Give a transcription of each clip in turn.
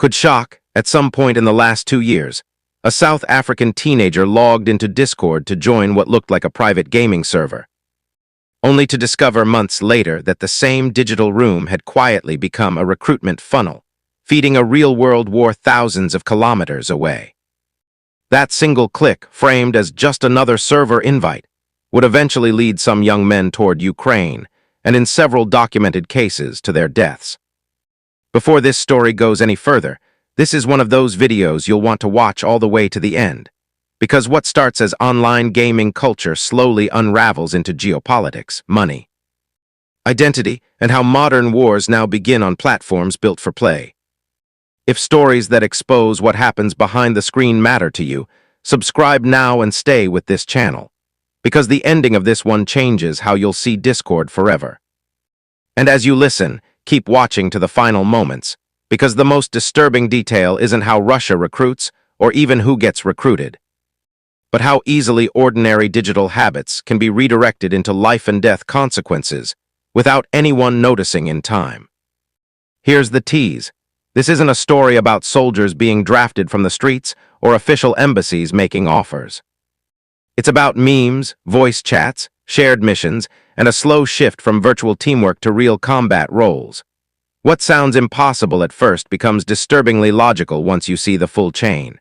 could shock. At some point in the last 2 years, a South African teenager logged into Discord to join what looked like a private gaming server, only to discover months later that the same digital room had quietly become a recruitment funnel, feeding a real-world war thousands of kilometers away. That single click, framed as just another server invite, would eventually lead some young men toward Ukraine, and in several documented cases to their deaths. Before this story goes any further, this is one of those videos you'll want to watch all the way to the end, because what starts as online gaming culture slowly unravels into geopolitics, money, identity, and how modern wars now begin on platforms built for play. If stories that expose what happens behind the screen matter to you, subscribe now and stay with this channel, because the ending of this one changes how you'll see Discord forever. And as you listen, keep watching to the final moments, because the most disturbing detail isn't how Russia recruits or even who gets recruited, but how easily ordinary digital habits can be redirected into life-and-death consequences without anyone noticing in time. Here's the tease. This isn't a story about soldiers being drafted from the streets or official embassies making offers. It's about memes, voice chats, shared missions, and a slow shift from virtual teamwork to real combat roles. What sounds impossible at first becomes disturbingly logical once you see the full chain.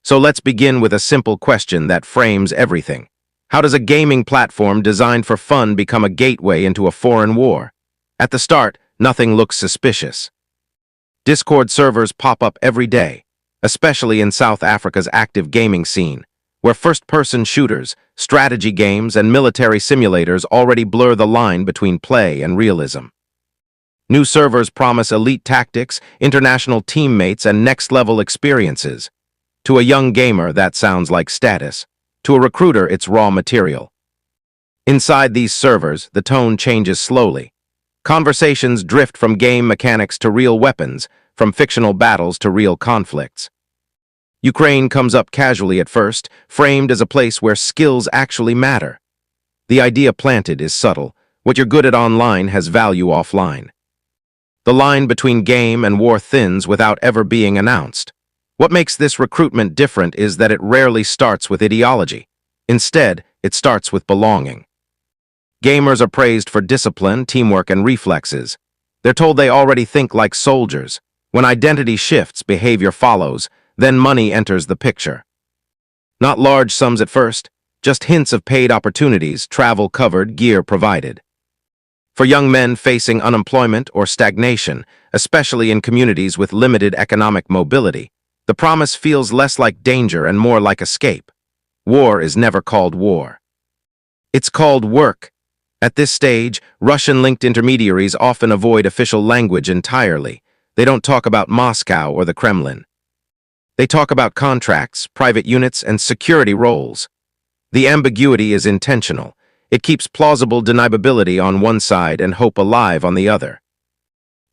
So let's begin with a simple question that frames everything. How does a gaming platform designed for fun become a gateway into a foreign war? At the start, nothing looks suspicious. Discord servers pop up every day, especially in South Africa's active gaming scene, where first-person shooters, strategy games, and military simulators already blur the line between play and realism. New servers promise elite tactics, international teammates, and next-level experiences. To a young gamer, that sounds like status. To a recruiter, it's raw material. Inside these servers, the tone changes slowly. Conversations drift from game mechanics to real weapons, from fictional battles to real conflicts. Ukraine comes up casually at first, framed as a place where skills actually matter. The idea planted is subtle. What you're good at online has value offline. The line between game and war thins without ever being announced. What makes this recruitment different is that it rarely starts with ideology. Instead, it starts with belonging. Gamers are praised for discipline, teamwork, and reflexes. They're told they already think like soldiers. When identity shifts, behavior follows, then money enters the picture. Not large sums at first, just hints of paid opportunities, travel covered, gear provided. For young men facing unemployment or stagnation, especially in communities with limited economic mobility, the promise feels less like danger and more like escape. War is never called war. It's called work. At this stage, Russian-linked intermediaries often avoid official language entirely. They don't talk about Moscow or the Kremlin. They talk about contracts, private units, and security roles. The ambiguity is intentional. It keeps plausible deniability on one side and hope alive on the other.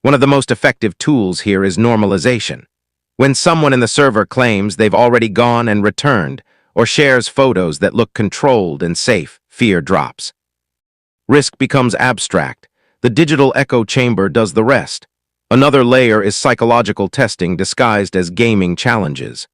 One of the most effective tools here is normalization. When someone in the server claims they've already gone and returned, or shares photos that look controlled and safe, fear drops. Risk becomes abstract. The digital echo chamber does the rest. Another layer is psychological testing disguised as gaming challenges.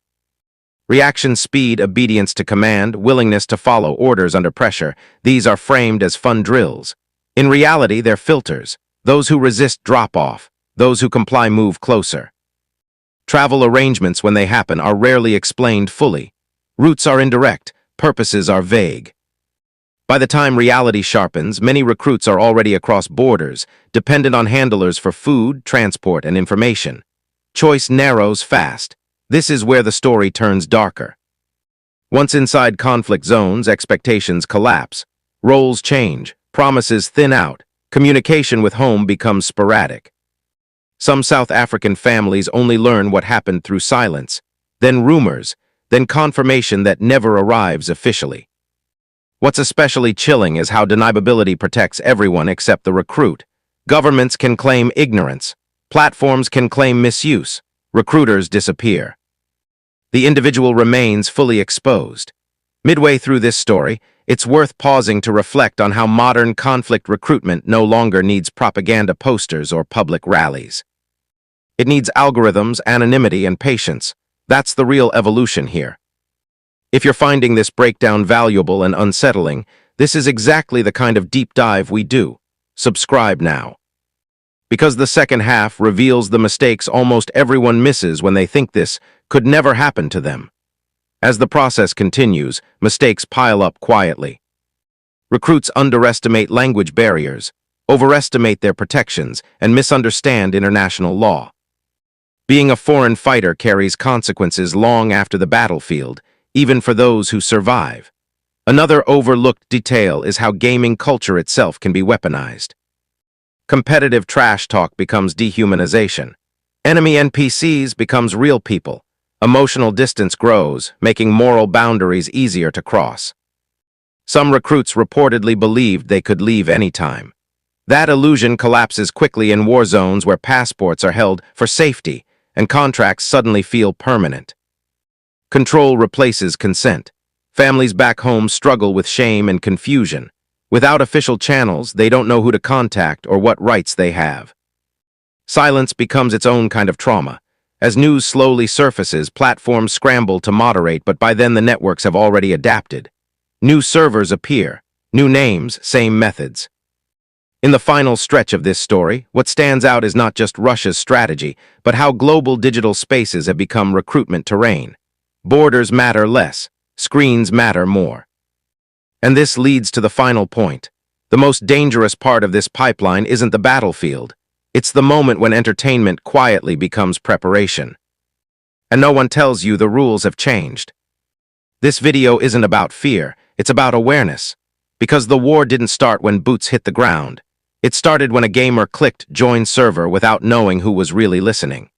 Reaction speed, obedience to command, willingness to follow orders under pressure, these are framed as fun drills. In reality, they're filters. Those who resist drop off. Those who comply move closer. Travel arrangements, when they happen, are rarely explained fully. Routes are indirect, purposes are vague. By the time reality sharpens, many recruits are already across borders, dependent on handlers for food, transport, and information. Choice narrows fast. This is where the story turns darker. Once inside conflict zones, expectations collapse. Roles change, promises thin out, communication with home becomes sporadic. Some South African families only learn what happened through silence, then rumors, then confirmation that never arrives officially. What's especially chilling is how deniability protects everyone except the recruit. Governments can claim ignorance. Platforms can claim misuse. Recruiters disappear. The individual remains fully exposed. Midway through this story, it's worth pausing to reflect on how modern conflict recruitment no longer needs propaganda posters or public rallies. It needs algorithms, anonymity, and patience. That's the real evolution here. If you're finding this breakdown valuable and unsettling, this is exactly the kind of deep dive we do. Subscribe now. Because the second half reveals the mistakes almost everyone misses when they think this could never happen to them. As the process continues, mistakes pile up quietly. Recruits underestimate language barriers, overestimate their protections, and misunderstand international law. Being a foreign fighter carries consequences long after the battlefield, even for those who survive. Another overlooked detail is how gaming culture itself can be weaponized. Competitive trash talk becomes dehumanization. Enemy NPCs becomes real people. Emotional distance grows, making moral boundaries easier to cross. Some recruits reportedly believed they could leave anytime. That illusion collapses quickly in war zones where passports are held for safety and contracts suddenly feel permanent. Control replaces consent. Families back home struggle with shame and confusion. Without official channels, they don't know who to contact or what rights they have. Silence becomes its own kind of trauma. As news slowly surfaces, platforms scramble to moderate, but by then the networks have already adapted. New servers appear, new names, same methods. In the final stretch of this story, what stands out is not just Russia's strategy, but how global digital spaces have become recruitment terrain. Borders matter less, screens matter more. And this leads to the final point. The most dangerous part of this pipeline isn't the battlefield. It's the moment when entertainment quietly becomes preparation. And no one tells you the rules have changed. This video isn't about fear, it's about awareness. Because the war didn't start when boots hit the ground. It started when a gamer clicked join server without knowing who was really listening.